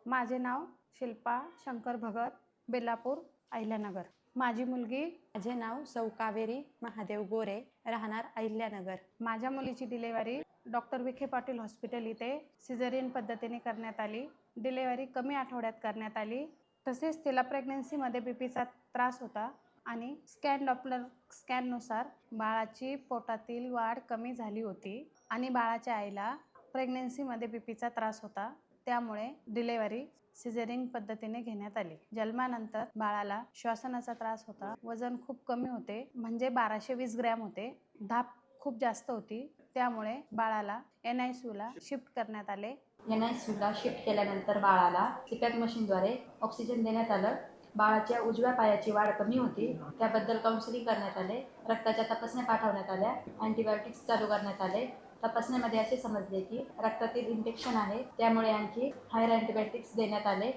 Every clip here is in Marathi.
माझे नाव शिल्पा शंकर भगत, बेलापूर, अहिल्यानगर। माझी मुलगी, माझे नाव सौ कावेरी महादेव गोरे, राहणार अहिल्यानगर। माझ्या मुलीची delivery doctor Vikhe Patil hospital इथे सिझेरियन पद्धतीने करण्यात आली। डिलिव्हरी कमी आठवड्यात करण्यात आली। तसेच तिला प्रेग्नन्सीमध्ये बीपीचा त्रास होता आणि डॉपलर स्कॅननुसार बाळाची पोटातील वाढ कमी झाली होती आणि बाळाच्या आईला प्रेग्नन्सीमध्ये बीपीचा त्रास होता। त्यामुळे डिलिव्हरी सिझेरियन पद्धतीने घेण्यात आली। जन्मानंतर बाळाला श्वासनाचा त्रास होता, वजन खूप कमी होते, म्हणजे 1220 ग्रॅम होते, धाप खूप जास्त होती। त्यामुळे बाळाला NICUला शिफ्ट करण्यात आले। NICUला शिफ्ट केल्यानंतर बाळाला सीपॅक मशीनद्वारे ऑक्सिजन देण्यात आलं। बाळाच्या उजव्या पायाची वाढ कमी होती, त्याबद्दल काउन्सिलिंग करण्यात आले। रक्ताच्या तपासण्या पाठवण्यात आल्या, अँटीबायोटिक्स चालू करण्यात आले। तपासण्यामध्ये असे समजले की रक्तातील इन्फेक्शन आहे, त्यामुळे आणखी हायर अँटीबायोटिक्स देण्यात आले।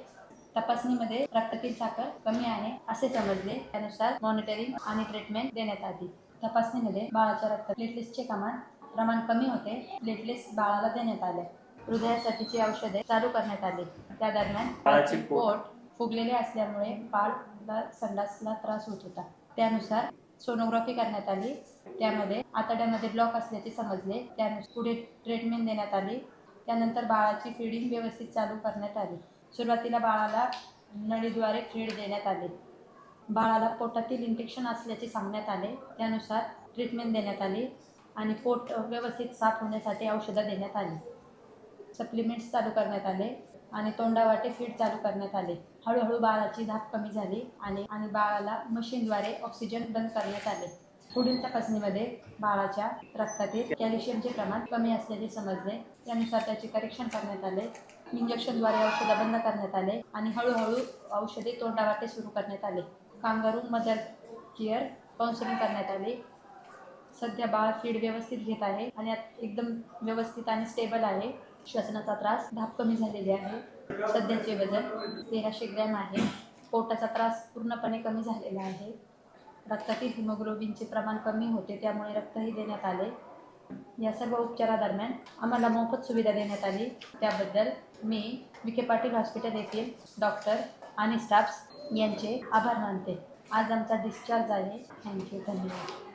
तपासणीमध्ये रक्तातील साखर कमी आहे असे समजले, त्यानुसार मॉनिटरिंग आणि ट्रीटमेंट देण्यात आली। तपासणीमध्ये बाळाच्या रक्तात प्लेटलेट्सचे प्रमाण कमी होते, प्लेटलेट्स बाळाला देण्यात आले। हृदयासाठीची औषधे चालू करण्यात आली। त्या दरम्यान बाळाचे पोट फुगलेले असल्यामुळे बाळाला संडासला त्रास होत होता। त्यानुसार सोनोग्राफी करण्यात आली, त्यामध्ये आतड्यामध्ये ब्लॉक असल्याचे समजले। त्यानुसार पुढे ट्रीटमेंट देण्यात आली। त्यानंतर बाळाची फीडिंग व्यवस्थित चालू करण्यात आली। सुरुवातीला बाळाला नळीद्वारे फीड देण्यात आले। बाळाला पोटातील इन्फेक्शन असल्याचे सांगण्यात आले, त्यानुसार ट्रीटमेंट देण्यात आली आणि पोट व्यवस्थित साफ होण्यासाठी औषधं देण्यात आली। सप्लिमेंट्स चालू करण्यात आले आणि तोंडावाटे फीड चालू करण्यात आले। हळूहळू बाळाची धाप कमी झाली आणि बाळाला मशीनद्वारे ऑक्सिजन बंद करण्यात आले। पुढील तपासणीमध्ये बाळाच्या रक्तातील कॅल्शियमचे प्रमाण कमी असल्याचे समजले, त्यानुसार त्याचे परीक्षण करण्यात आले। इंजेक्शनद्वारे औषधं बंद करण्यात आले आणि हळूहळू औषधे तोंडावाटे सुरू करण्यात आले। कांगारू मदर केअर काउन्सिलिंग करण्यात आली। सध्या बाळ फीड व्यवस्थित घेत आहे आणि एकदम व्यवस्थित आणि स्टेबल आहे। श्वसनाचा त्रास, धाप कमी झालेली आहे। सध्याचे वजन 1300 ग्रॅम आहे। पोटाचा त्रास पूर्णपणे कमी झालेला आहे। रक्तातील हिमोग्लोबिनचे प्रमाण कमी होते, त्यामुळे रक्तही देण्यात आले। या सर्व उपचारादरम्यान आम्हाला मोफत सुविधा देण्यात आली, त्याबद्दल मी विखे पाटील हॉस्पिटल येथील डॉक्टर आणि स्टाफ यांचे आभार मानते। आज आमचा डिस्चार्ज आहे। थँक्यू, धन्यवाद।